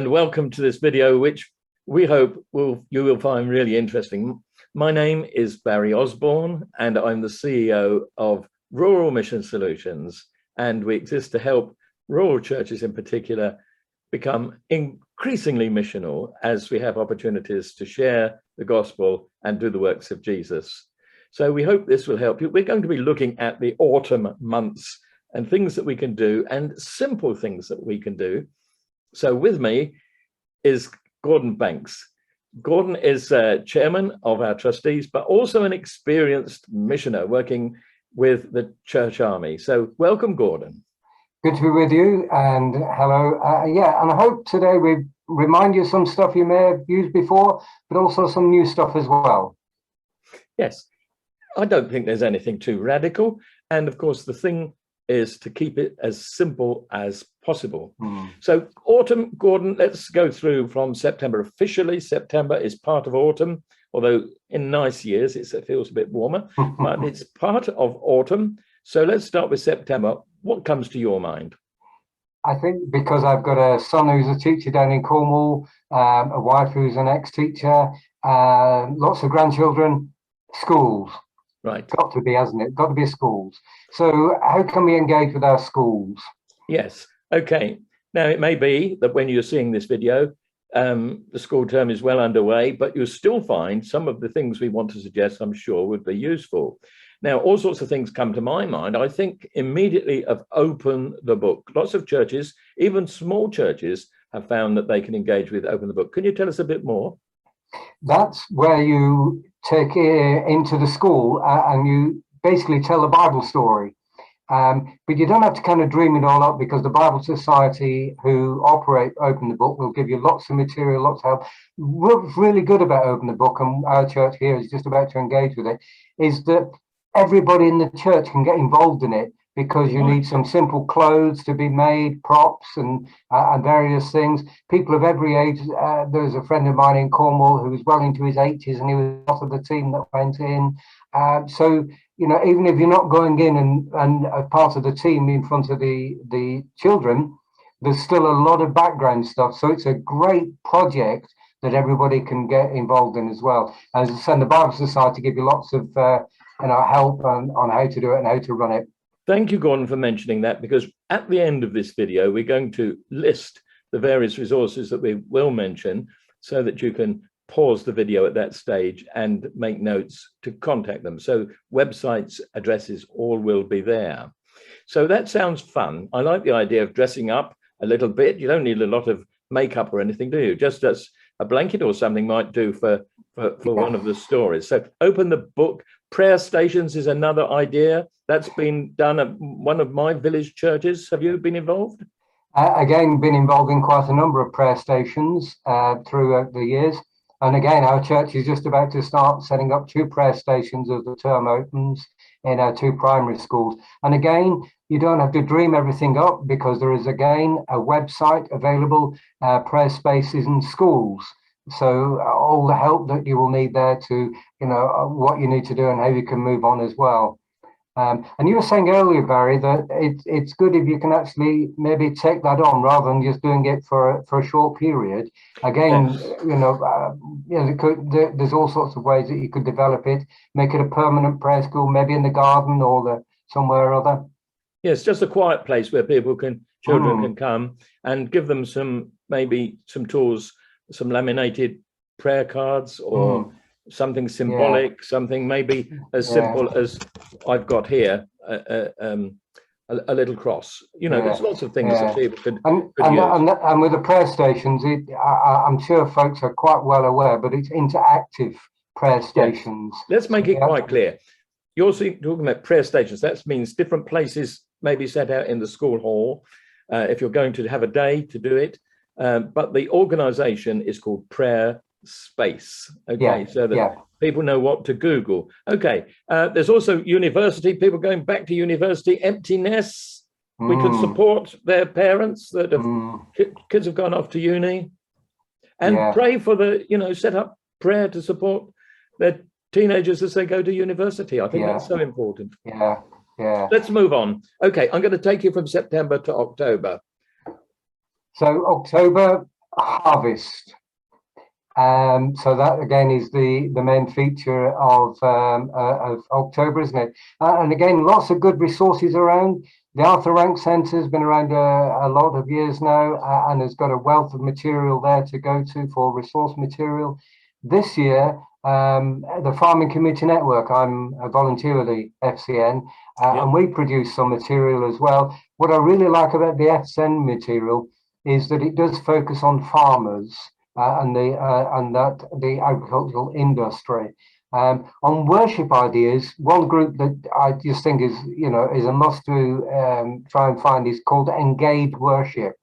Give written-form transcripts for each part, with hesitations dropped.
and welcome to this video, which we hope you will find really interesting. My name is Barry Osborne, and I'm the CEO of Rural Mission Solutions, and we exist to help rural churches in particular become increasingly missional as we have opportunities to share the gospel and do the works of Jesus. So we hope this will help you. We're going to be looking at the autumn months and things that we can do and simple things that we can do. So with me is Gordon Banks. Gordon is chairman of our trustees, but also an experienced missioner working with the church army. So welcome, Gordon. Good to be with you, and hello. And I hope today we remind you of some stuff you may have used before, but also some new stuff as well. Yes, I don't think there's anything too radical. And of course, the thing is to keep it as simple as possible. So autumn, Gordon, let's go through from September. Officially, September is part of autumn, although in nice years it feels a bit warmer, but it's part of autumn. So let's start with September. What comes to your mind? I think because I've got a son who's a teacher down in Cornwall, a wife who's an ex-teacher, lots of grandchildren, schools. Right. Got to be, hasn't it? Got to be schools. So how can we engage with our schools? Yes. Okay. Now, it may be that when you're seeing this video, the school term is well underway, but you'll still find some of the things we want to suggest, I'm sure, would be useful. Now, all sorts of things come to my mind. I think immediately of open the book. Lots of churches, even small churches, have found that they can engage with open the book. Can you tell us a bit more? That's where you take it into the school and you basically tell a Bible story. But you don't have to kind of dream it all up, because the Bible Society who operate Open the Book will give you lots of material, lots of help. What's really good about Open the Book, and our church here is just about to engage with it, is that everybody in the church can get involved in it, because you need some simple clothes to be made, props and various things. People of every age. There's a friend of mine in Cornwall who was well into his 80s, and he was part of the team that went in. So, you know, even if you're not going in and a part of the team in front of the children, there's still a lot of background stuff. So it's a great project that everybody can get involved in as well. As I said, the Bible Society give you lots of help on how to do it and how to run it. Thank you, Gordon, for mentioning that, because at the end of this video, we're going to list the various resources that we will mention so that you can pause the video at that stage and make notes to contact them. So websites, addresses, all will be there. So that sounds fun. I like the idea of dressing up a little bit. You don't need a lot of makeup or anything, do you? Just as a blanket or something might do for one of the stories. So open the book. Prayer stations is another idea that's been done at one of my village churches. Have you been involved? Again, been involved in quite a number of prayer stations throughout the years. And again, our church is just about to start setting up 2 prayer stations as the term opens in our 2 primary schools. And again, you don't have to dream everything up, because there is again a website available, prayer spaces in schools. So all the help that you will need there to, what you need to do and how you can move on as well. And you were saying earlier, Barry, that it's good if you can actually maybe take that on rather than just doing it for a short period. Again, yes. There's all sorts of ways that you could develop it, make it a permanent prayer school, maybe in the garden or somewhere or other. Yes, just a quiet place where children can come, and give them maybe some tools, some laminated prayer cards or something symbolic, something maybe as simple as I've got here, a little cross. There's lots of things that people could use. And with the prayer stations, I'm sure folks are quite well aware, but it's interactive prayer stations. Yes. Let's make it quite clear. You're talking about prayer stations. That means different places maybe set out in the school hall if you're going to have a day to do it. But the organization is called Prayer Space. Okay, so that people know what to Google. Okay, there's also university, people going back to university, empty nests. We could support their parents that have kids have gone off to uni, and pray for set up prayer to support their teenagers as they go to university. I think that's so important. Let's move on. Okay, I'm going to take you from September to October. So October, harvest. So that again is the main feature of October, isn't it? And again, lots of good resources around. The Arthur Rank Centre has been around a lot of years now, and has got a wealth of material there to go to for resource material. This year, the Farming Community Network, I'm a volunteer with the FCN, and we produce some material as well. What I really like about the FCN material is that it does focus on farmers and the agricultural industry. On worship ideas, one group that I just think is a must to try and find is called Engage Worship,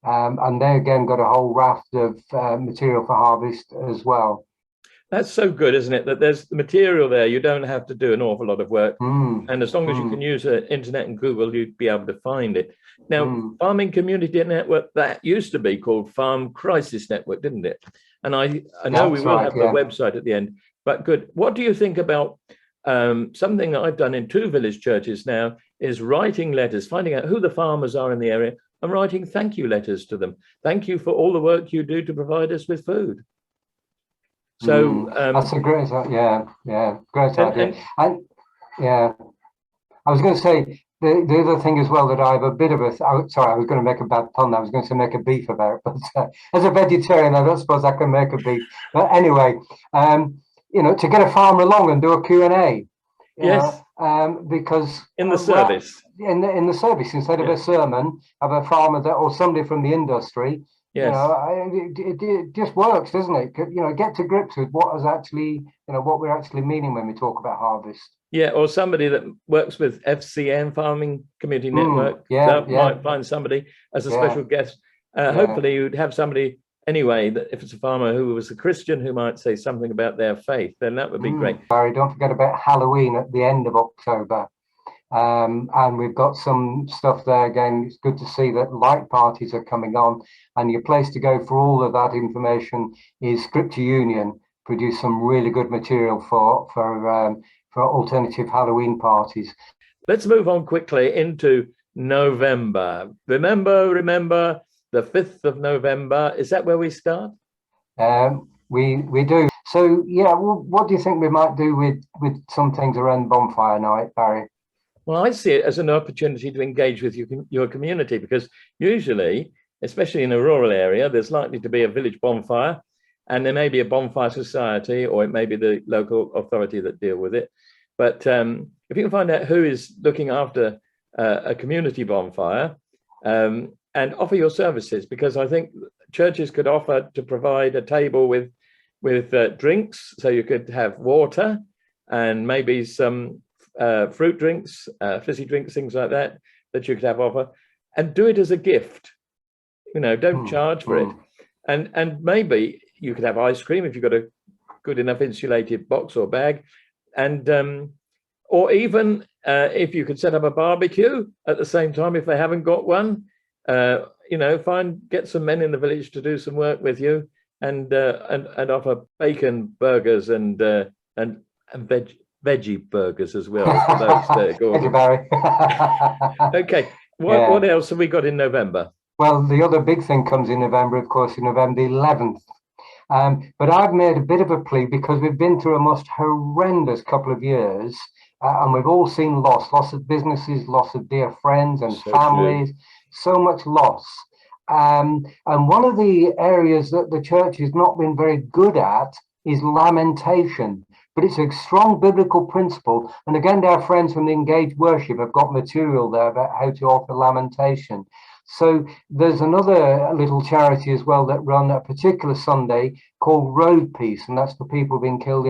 and they again got a whole raft of material for harvest as well. That's so good, isn't it? That there's the material there. You don't have to do an awful lot of work. And as long as you can use the internet and Google, you'd be able to find it. Now, Farming Community Network, that used to be called Farm Crisis Network, didn't it? And I know we will have the website at the end, but good. What do you think about something that I've done in 2 village churches now is writing letters, finding out who the farmers are in the area and writing thank you letters to them. Thank you for all the work you do to provide us with food. So that's a great, great idea. And I was going to say the other thing as well that I have a bit of a. Sorry, I was going to make a bad pun. I was going to make a beef about it, but as a vegetarian, I don't suppose I can make a beef. But anyway, to get a farmer along and do a Q&A. Yes. Because in the service, in the service, instead of a sermon, have a farmer or somebody from the industry. Yes. It just works, doesn't it? Get to grips with what is actually, what we're actually meaning when we talk about harvest. Yeah, or somebody that works with FCN, Farming Community Network, might find somebody as a special guest. Hopefully you'd have somebody anyway, that if it's a farmer who was a Christian who might say something about their faith, then that would be great. Barry, don't forget about Halloween at the end of October. And we've got some stuff there again. It's good to see that light parties are coming on, and your place to go for all of that information is Scripture Union. Produce some really good material for alternative Halloween parties. Let's move on quickly into November. Remember the 5th of November. Is that where we start? We do. So what do you think we might do with some things around Bonfire Night, Barry? Well, I see it as an opportunity to engage with your community, because usually, especially in a rural area, there's likely to be a village bonfire, and there may be a bonfire society, or it may be the local authority that deal with it. But if you can find out who is looking after a community bonfire and offer your services, because I think churches could offer to provide a table with drinks, so you could have water and maybe some fruit drinks, fizzy drinks, things like that you could have offer, and do it as a gift. Don't charge for it, and maybe you could have ice cream if you've got a good enough insulated box or bag, and or even if you could set up a barbecue at the same time if they haven't got one. Get some men in the village to do some work with you, and offer bacon burgers and veggie burgers as well. Thank you, Barry. Okay, what else have we got in November? Well, the other big thing comes in November, of course, in November the 11th. But I've made a bit of a plea, because we've been through a most horrendous couple of years, and we've all seen loss of businesses, loss of dear friends and families, so much loss. And one of the areas that the church has not been very good at is lamentation. But it's a strong biblical principle. And again, our friends from the Engage Worship have got material there about how to offer lamentation. So there's another little charity as well that run a particular Sunday called Road Peace, and that's for people being killed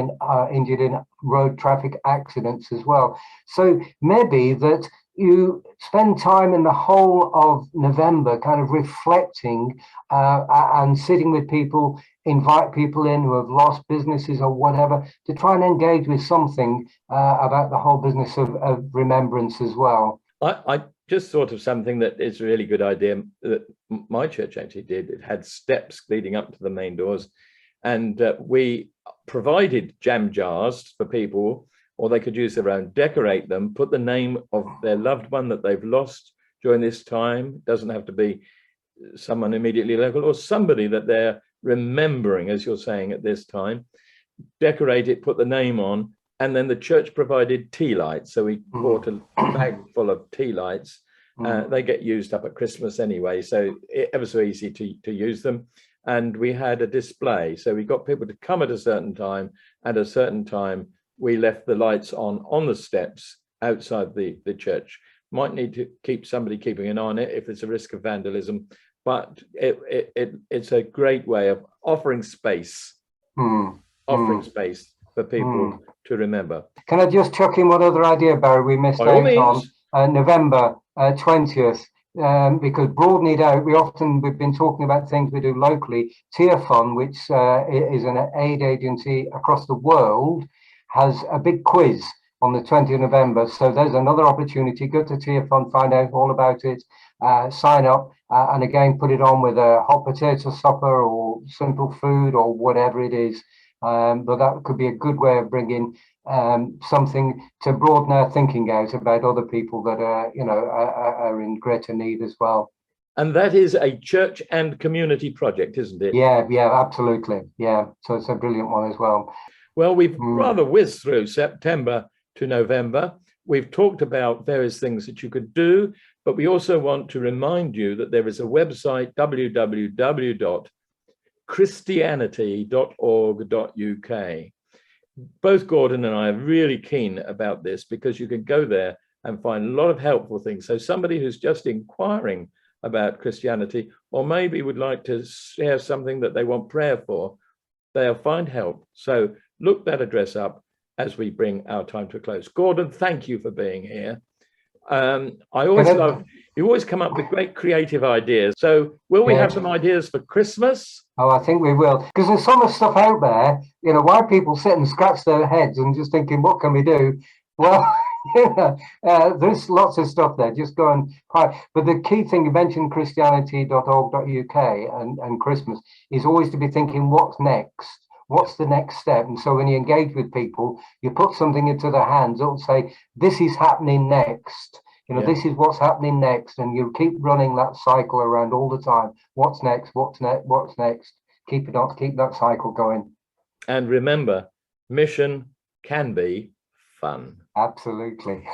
injured in road traffic accidents as well. So maybe that you spend time in the whole of November kind of reflecting and sitting with people, invite people in who have lost businesses or whatever, to try and engage with something about the whole business of remembrance as well. I just thought of something that is a really good idea that my church actually did. It had steps leading up to the main doors, and we provided jam jars for people, or they could use their own, decorate them, put the name of their loved one that they've lost during this time. It doesn't have to be someone immediately local or somebody that they're remembering, as you're saying at this time, decorate it, put the name on, and then the church provided tea lights. So we bought a bag full of tea lights. They get used up at Christmas anyway, so ever so easy to use them. And we had a display. So we got people to come at a certain time. At a certain time, we left the lights on the steps outside the church. Might need to keep somebody keeping an eye on it if there's a risk of vandalism, but it's a great way of offering space, space for people to remember. Can I just chuck in one other idea, Barry, we missed out on November 20th, because broaden it out. We've been talking about things we do locally. TF1, which is an aid agency across the world, has a big quiz on the 20th of November. So there's another opportunity. Go to TF1, find out all about it, sign up, and again, put it on with a hot potato supper or simple food or whatever it is. But that could be a good way of bringing something to broaden our thinking out about other people that are in greater need as well. And that is a church and community project, isn't it? Yeah, absolutely. Yeah, so it's a brilliant one as well. Well, we've rather whizzed through September to November. We've talked about various things that you could do, but we also want to remind you that there is a website, www.christianity.org.uk. Both Gordon and I are really keen about this because you can go there and find a lot of helpful things. So somebody who's just inquiring about Christianity, or maybe would like to share something that they want prayer for, they'll find help. So look that address up as we bring our time to a close. Gordon, thank you for being here. I always love, you always come up with great creative ideas. So will we have some ideas for Christmas? Oh, I think we will. Because there's so much stuff out there, why people sit and scratch their heads and just thinking, what can we do? Well, there's lots of stuff there. Just go and try. But the key thing, you mentioned christianity.org.uk and Christmas, is always to be thinking, what's next? What's the next step? And so when you engage with people, you put something into their hands, it'll say, this is happening next. This is what's happening next. And you keep running that cycle around all the time. What's next? What's next? What's next? Keep that cycle going. And remember, mission can be fun. Absolutely.